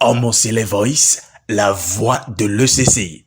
Homocélé Voice, la voix de l'ECC.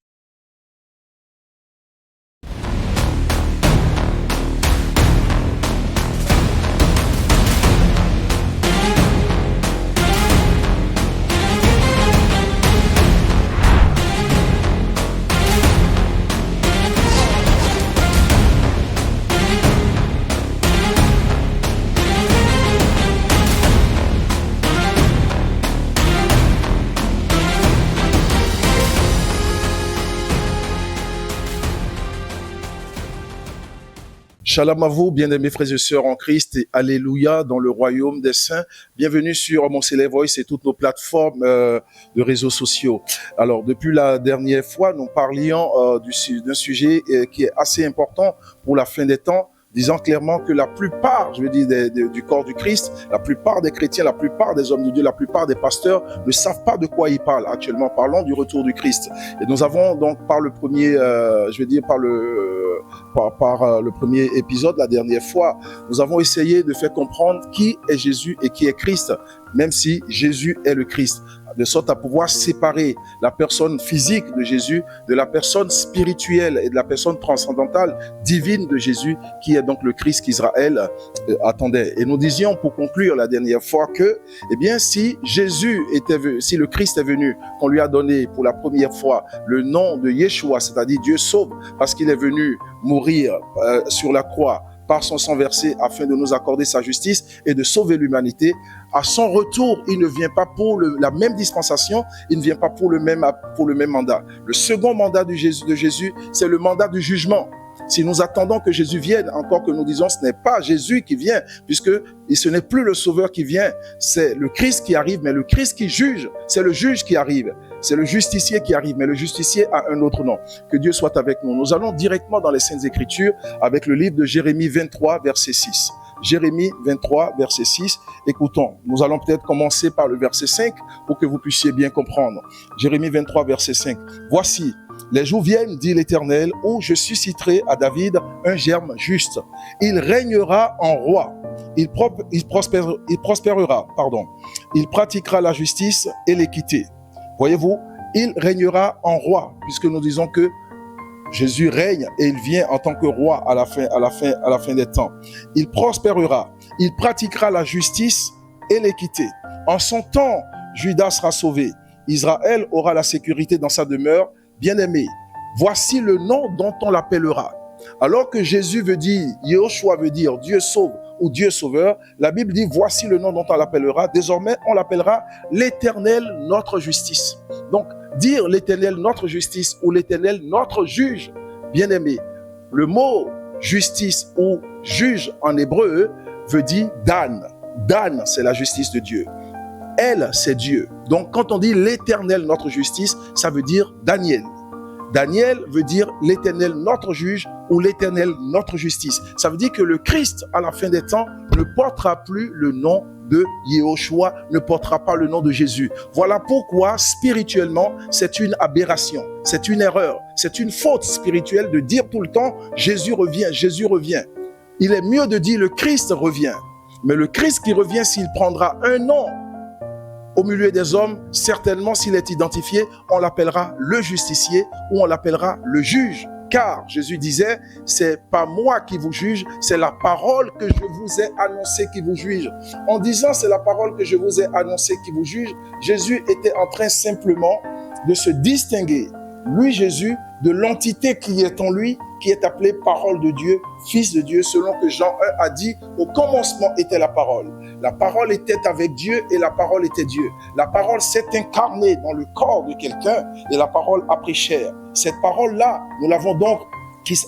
Shalom à vous, bien-aimés frères et sœurs en Christ, et alléluia dans le royaume des saints. Bienvenue sur Homocélé Voice et toutes nos plateformes de réseaux sociaux. Alors, depuis la dernière fois, nous parlions d'un sujet qui est assez important pour la fin des temps, disant clairement que la plupart, du corps du Christ, la plupart des chrétiens, la plupart des hommes de Dieu, la plupart des pasteurs ne savent pas de quoi ils parlent actuellement. Parlons du retour du Christ. Et nous avons donc par le premier, par le premier épisode, la dernière fois, nous avons essayé de faire comprendre qui est Jésus et qui est Christ, même si Jésus est le Christ, de sorte à pouvoir séparer la personne physique de Jésus de la personne spirituelle et de la personne transcendantale, divine de Jésus, qui est donc le Christ qu'Israël attendait. Et nous disions pour conclure la dernière fois que, eh bien, si le Christ est venu, qu'on lui a donné pour la première fois le nom de Yeshua, c'est-à-dire Dieu sauve, parce qu'il est venu mourir sur la croix par son sang versé afin de nous accorder sa justice et de sauver l'humanité. À son retour, il ne vient pas pour la même dispensation, il ne vient pas pour le même mandat. Le second mandat de Jésus, c'est le mandat du jugement. Si nous attendons que Jésus vienne, encore que nous disons ce n'est pas Jésus qui vient, puisque ce n'est plus le Sauveur qui vient, c'est le Christ qui arrive, mais le Christ qui juge, c'est le juge qui arrive, c'est le justicier qui arrive, mais le justicier a un autre nom. Que Dieu soit avec nous. Nous allons directement dans les Saintes Écritures avec le livre de Jérémie 23, verset 6. Jérémie 23, verset 6. Écoutons, nous allons peut-être commencer par le verset 5 pour que vous puissiez bien comprendre. Jérémie 23, verset 5. Voici, les jours viennent, dit l'Éternel, où je susciterai à David un germe juste. Il régnera en roi. Il prospérera. Il pratiquera la justice et l'équité. Voyez-vous, il régnera en roi, puisque nous disons que Jésus règne et il vient en tant que roi à la fin des temps. Il prospérera. Il pratiquera la justice et l'équité. En son temps, Judas sera sauvé. Israël aura la sécurité dans sa demeure. Bien-aimé, voici le nom dont on l'appellera. Alors que Jésus veut dire, Yehoshua veut dire Dieu sauve ou Dieu sauveur, la Bible dit voici le nom dont on l'appellera. Désormais, on l'appellera l'Éternel notre justice. Donc, dire l'Éternel notre justice ou l'Éternel notre juge, bien-aimé, le mot justice ou juge en hébreu veut dire Dan. Dan, c'est la justice de Dieu. Elle, c'est Dieu. Donc, quand on dit l'Éternel notre justice, ça veut dire Daniel. Daniel veut dire l'Éternel notre juge ou l'Éternel notre justice. Ça veut dire que le Christ, à la fin des temps, ne portera plus le nom de Yehoshua, ne portera pas le nom de Jésus. Voilà pourquoi, spirituellement, c'est une aberration, c'est une erreur, c'est une faute spirituelle de dire tout le temps « Jésus revient, Jésus revient ». Il est mieux de dire « le Christ revient ». Mais le Christ qui revient, s'il prendra un nom au milieu des hommes, certainement s'il est identifié, on l'appellera le justicier ou on l'appellera le juge. Car Jésus disait, c'est pas moi qui vous juge, c'est la parole que je vous ai annoncée qui vous juge. En disant c'est la parole que je vous ai annoncée qui vous juge, Jésus était en train simplement de se distinguer, lui Jésus, de l'entité qui est en lui, qui est appelée parole de Dieu, fils de Dieu, selon que Jean 1 a dit, au commencement était la parole. La parole était avec Dieu et la parole était Dieu. La parole s'est incarnée dans le corps de quelqu'un et la parole a pris chair. Cette parole-là, nous l'avons donc,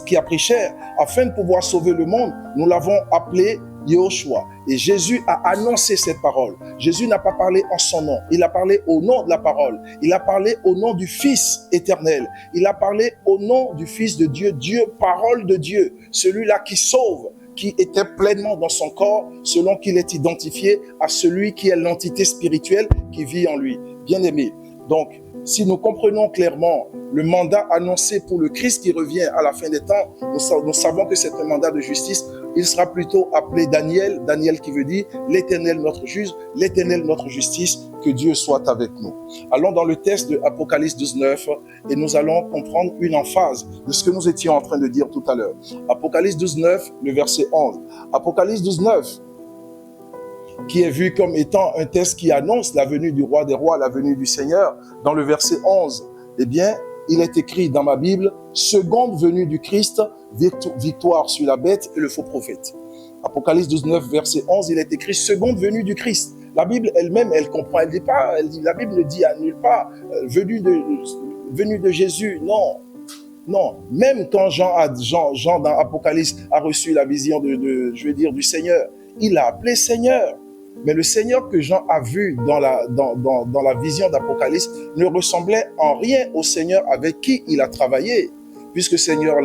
qui a pris chair, afin de pouvoir sauver le monde, nous l'avons appelée Yehoshua. Et Jésus a annoncé cette parole. Jésus n'a pas parlé en son nom. Il a parlé au nom de la parole. Il a parlé au nom du Fils éternel. Il a parlé au nom du Fils de Dieu, Dieu, parole de Dieu. Celui-là qui sauve, qui était pleinement dans son corps, selon qu'il est identifié à celui qui est l'entité spirituelle qui vit en lui. Bien-aimé. Donc, si nous comprenons clairement le mandat annoncé pour le Christ qui revient à la fin des temps, nous savons que c'est un mandat de justice. il sera plutôt appelé Daniel, Daniel qui veut dire l'Éternel notre juge, l'Éternel notre justice, que Dieu soit avec nous. Allons dans le texte de Apocalypse 19 et nous allons comprendre une emphase de ce que nous étions en train de dire tout à l'heure. Apocalypse 19, le verset 11. Apocalypse 19, qui est vu comme étant un texte qui annonce la venue du roi des rois, la venue du Seigneur. Dans le verset 11, eh bien, il est écrit dans ma Bible, seconde venue du Christ, victoire sur la bête et le faux prophète. Apocalypse 19, verset 11, il est écrit seconde venue du Christ. La Bible elle-même, elle comprend, elle dit pas, la Bible ne dit à nulle part venue de Jésus, non. Non, même quand Jean dans Apocalypse a reçu la vision du Seigneur, il l'a appelé Seigneur. Mais le Seigneur que Jean a vu dans la vision d'Apocalypse ne ressemblait en rien au Seigneur avec qui il a travaillé. Puisque ce Seigneur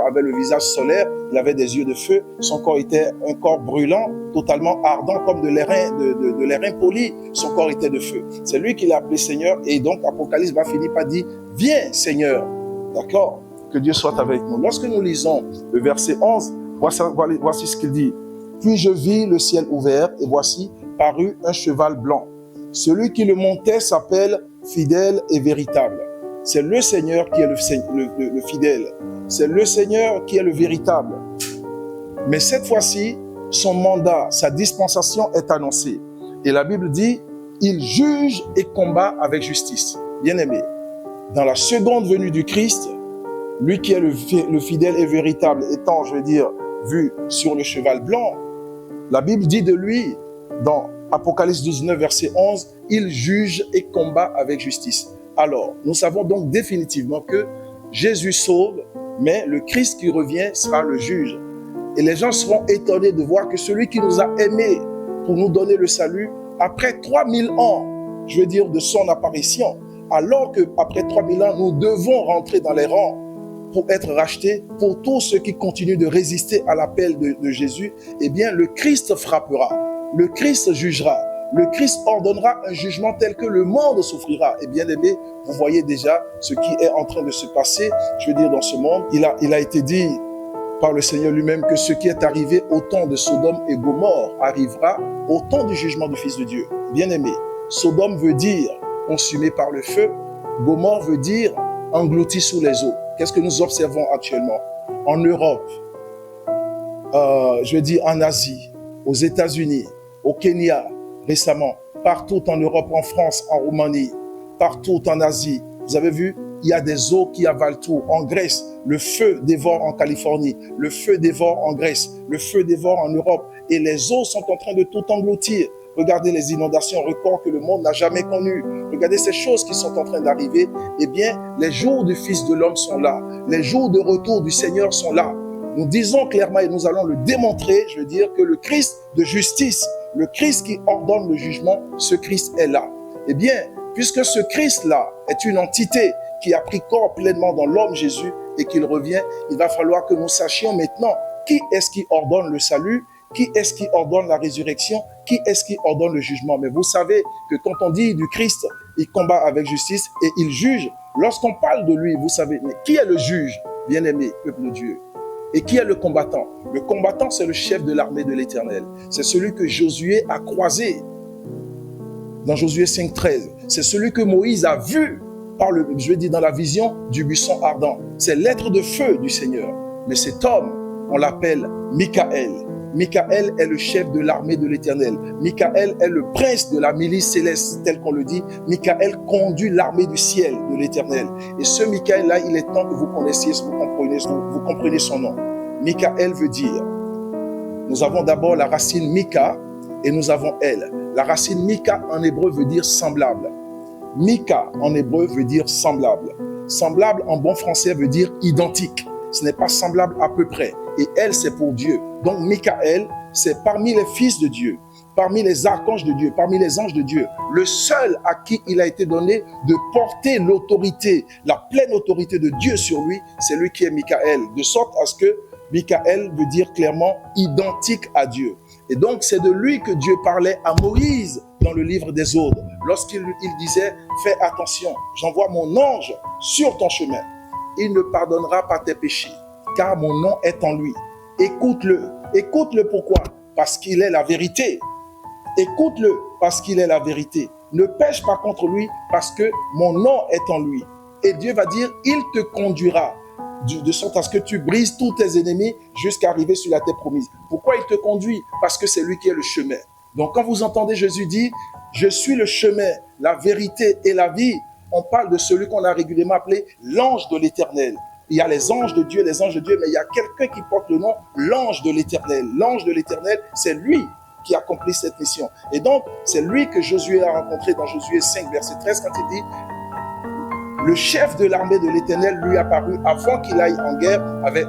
avait le visage solaire, il avait des yeux de feu, son corps était un corps brûlant, totalement ardent comme de l'airain poli, son corps était de feu. C'est lui qui l'a appelé Seigneur et donc Apocalypse va finir par dire « Viens Seigneur ». D'accord? Que Dieu soit avec nous. Lorsque nous lisons le verset 11, voici ce qu'il dit. Puis je vis le ciel ouvert et voici parut un cheval blanc. Celui qui le montait s'appelle fidèle et véritable. C'est le Seigneur qui est le fidèle. C'est le Seigneur qui est le véritable. Mais cette fois-ci, son mandat, sa dispensation est annoncée. Et la Bible dit, il juge et combat avec justice. Bien-aimé, dans la seconde venue du Christ, lui qui est le fidèle et véritable, étant, vu sur le cheval blanc, la Bible dit de lui, dans Apocalypse 19, verset 11, il juge et combat avec justice. Alors, nous savons donc définitivement que Jésus sauve, mais le Christ qui revient sera le juge. Et les gens seront étonnés de voir que celui qui nous a aimés pour nous donner le salut, après 3000 ans, de son apparition, alors qu'après 3000 ans, nous devons rentrer dans les rangs pour être rachetés, pour tous ceux qui continuent de résister à l'appel de Jésus, eh bien, le Christ frappera, le Christ jugera, le Christ ordonnera un jugement tel que le monde souffrira. Et bien aimé, vous voyez déjà ce qui est en train de se passer, dans ce monde. Il a été dit par le Seigneur lui-même que ce qui est arrivé au temps de Sodome et Gomorrhe arrivera au temps du jugement du Fils de Dieu. Bien aimé, Sodome veut dire consumé par le feu, Gomorrhe veut dire englouti sous les eaux. Qu'est-ce que nous observons actuellement? En Europe, en Asie, aux États-Unis, au Kenya, récemment, partout en Europe, en France, en Roumanie, partout en Asie. Vous avez vu, il y a des eaux qui avalent tout. En Grèce, le feu dévore en Californie, le feu dévore en Grèce, le feu dévore en Europe. Et les eaux sont en train de tout engloutir. Regardez les inondations records que le monde n'a jamais connues. Regardez ces choses qui sont en train d'arriver. Eh bien, les jours du Fils de l'homme sont là. Les jours de retour du Seigneur sont là. Nous disons clairement et nous allons le démontrer, que le Christ de justice, le Christ qui ordonne le jugement, ce Christ est là. Eh bien, puisque ce Christ-là est une entité qui a pris corps pleinement dans l'homme Jésus et qu'il revient, il va falloir que nous sachions maintenant qui est-ce qui ordonne le salut, qui est-ce qui ordonne la résurrection, qui est-ce qui ordonne le jugement. Mais vous savez que quand on dit du Christ, il combat avec justice et il juge. Lorsqu'on parle de lui, vous savez, mais qui est le juge, bien-aimé peuple de Dieu? Et qui est le combattant? Le combattant, c'est le chef de l'armée de l'Éternel. C'est celui que Josué a croisé dans Josué 5,13. C'est celui que Moïse a vu dans la vision du buisson ardent. C'est l'être de feu du Seigneur. Mais cet homme, on l'appelle Michaël. Michaël est le chef de l'armée de l'Éternel. Michaël est le prince de la milice céleste, tel qu'on le dit. Michaël conduit l'armée du ciel de l'Éternel. Et ce Michaël-là, il est temps que vous connaissiez, vous compreniez son nom. Michaël veut dire, nous avons d'abord la racine Mika et nous avons elle. La racine Mika en hébreu veut dire semblable. Mika en hébreu veut dire semblable. Semblable en bon français veut dire identique. Ce n'est pas semblable à peu près. Et elle, c'est pour Dieu. Donc, Michaël, c'est parmi les fils de Dieu, parmi les archanges de Dieu, parmi les anges de Dieu, le seul à qui il a été donné de porter l'autorité, la pleine autorité de Dieu sur lui, c'est lui qui est Michaël. De sorte à ce que Michaël veut dire clairement identique à Dieu. Et donc, c'est de lui que Dieu parlait à Moïse dans le livre d'Exode, lorsqu'il disait, fais attention, j'envoie mon ange sur ton chemin. Il ne pardonnera pas tes péchés, car mon nom est en lui. Écoute-le, Écoute-le pourquoi? Parce qu'il est la vérité. Écoute-le parce qu'il est la vérité. Ne pêche pas contre lui parce que mon nom est en lui. Et Dieu va dire, il te conduira de sorte à ce que tu brises tous tes ennemis jusqu'à arriver sur la terre promise. Pourquoi il te conduit? Parce que c'est lui qui est le chemin. Donc quand vous entendez Jésus dire, je suis le chemin, la vérité et la vie, on parle de celui qu'on a régulièrement appelé l'ange de l'Éternel. Il y a les anges de Dieu, mais il y a quelqu'un qui porte le nom l'ange de l'Éternel. L'ange de l'Éternel, c'est lui qui accomplit cette mission. Et donc, c'est lui que Josué a rencontré dans Josué 5, verset 13, quand il dit, le chef de l'armée de l'Éternel lui apparut avant qu'il aille en guerre avec,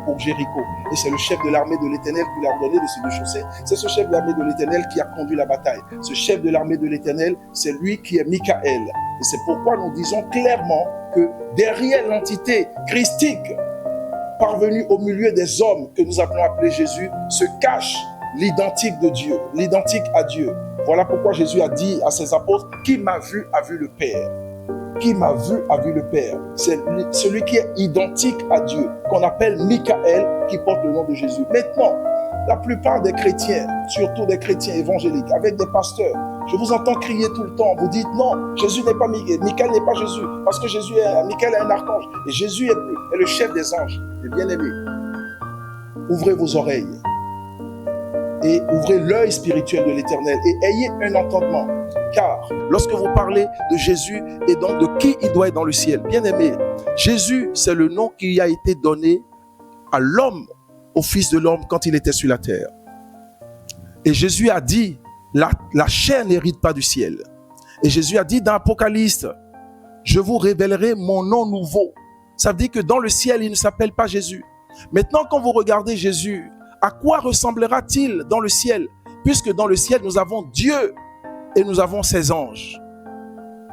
pour Jéricho. Et c'est le chef de l'armée de l'Éternel qui lui a ordonné de se déchausser. C'est ce chef de l'armée de l'Éternel qui a conduit la bataille. Ce chef de l'armée de l'Éternel, c'est lui qui est Michaël. Et c'est pourquoi nous disons clairement que derrière l'entité christique parvenue au milieu des hommes que nous appelons appeler Jésus, se cache l'identique de Dieu, l'identique à Dieu. Voilà pourquoi Jésus a dit à ses apôtres, qui m'a vu a vu le Père. Qui m'a vu a vu le Père. C'est celui qui est identique à Dieu, qu'on appelle Michaël, qui porte le nom de Jésus. Maintenant, la plupart des chrétiens, surtout des chrétiens évangéliques, avec des pasteurs, je vous entends crier tout le temps. Vous dites non, Jésus n'est pas Michaël, Michaël n'est pas Jésus, parce que Michaël est un archange, et Jésus est le chef des anges. Et bien aimé, ouvrez vos oreilles et ouvrez l'œil spirituel de l'Éternel et ayez un entendement. Car lorsque vous parlez de Jésus et donc de qui il doit être dans le ciel, bien aimé, Jésus, c'est le nom qui a été donné à l'homme, au Fils de l'homme quand il était sur la terre. Et Jésus a dit, la chair n'hérite pas du ciel. Et Jésus a dit dans Apocalypse, je vous révélerai mon nom nouveau. Ça veut dire que dans le ciel, il ne s'appelle pas Jésus. Maintenant, quand vous regardez Jésus, à quoi ressemblera-t-il dans le ciel? Puisque dans le ciel, nous avons Dieu et nous avons ses anges.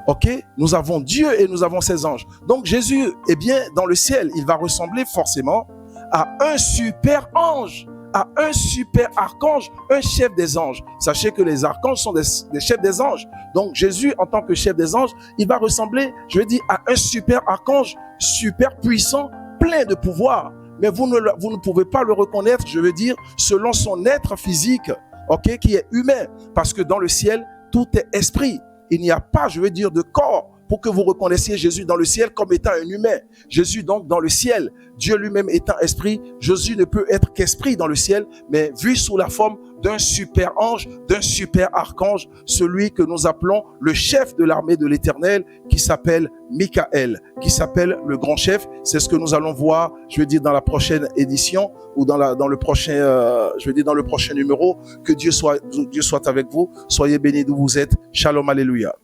Ok? Nous avons Dieu et nous avons ses anges. Donc Jésus, eh bien, dans le ciel, il va ressembler forcément à un super ange, à un super archange, un chef des anges. Sachez que les archanges sont des chefs des anges. Donc Jésus, en tant que chef des anges, il va ressembler, je veux dire, à un super archange, super puissant, plein de pouvoir. Mais vous ne pouvez pas le reconnaître, je veux dire, selon son être physique, ok, qui est humain. Parce que dans le ciel, tout est esprit. Il n'y a pas, je veux dire, de corps pour que vous reconnaissiez Jésus dans le ciel comme étant un humain. Jésus donc dans le ciel, Dieu lui-même étant esprit, Jésus ne peut être qu'esprit dans le ciel, mais vu sous la forme d'un super ange, d'un super archange, celui que nous appelons le chef de l'armée de l'Éternel, qui s'appelle Michaël, qui s'appelle le grand chef. C'est ce que nous allons voir, je veux dire, dans la prochaine édition ou dans le prochain, dans le prochain numéro. Que Dieu soit avec vous. Soyez bénis d'où vous êtes. Shalom, alléluia.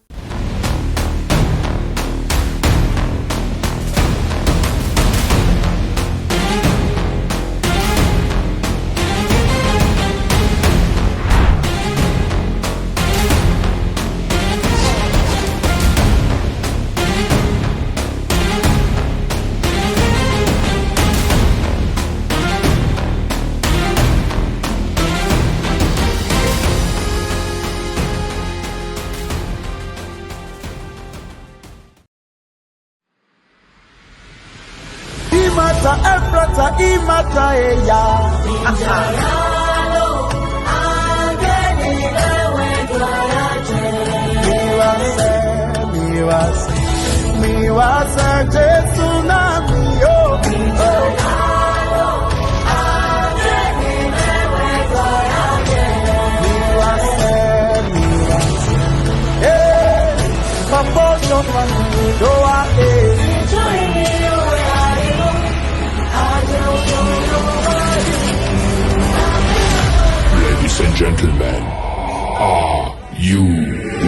Imata Efrata, Imata Eya. Miwase Jesu na miyo. Papo doa Ladies and gentlemen, are you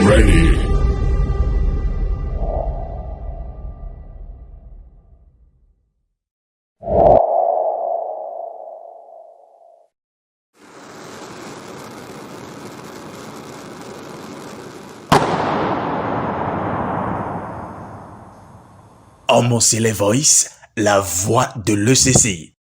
ready? Homo Voice, la voix de l'ECCI.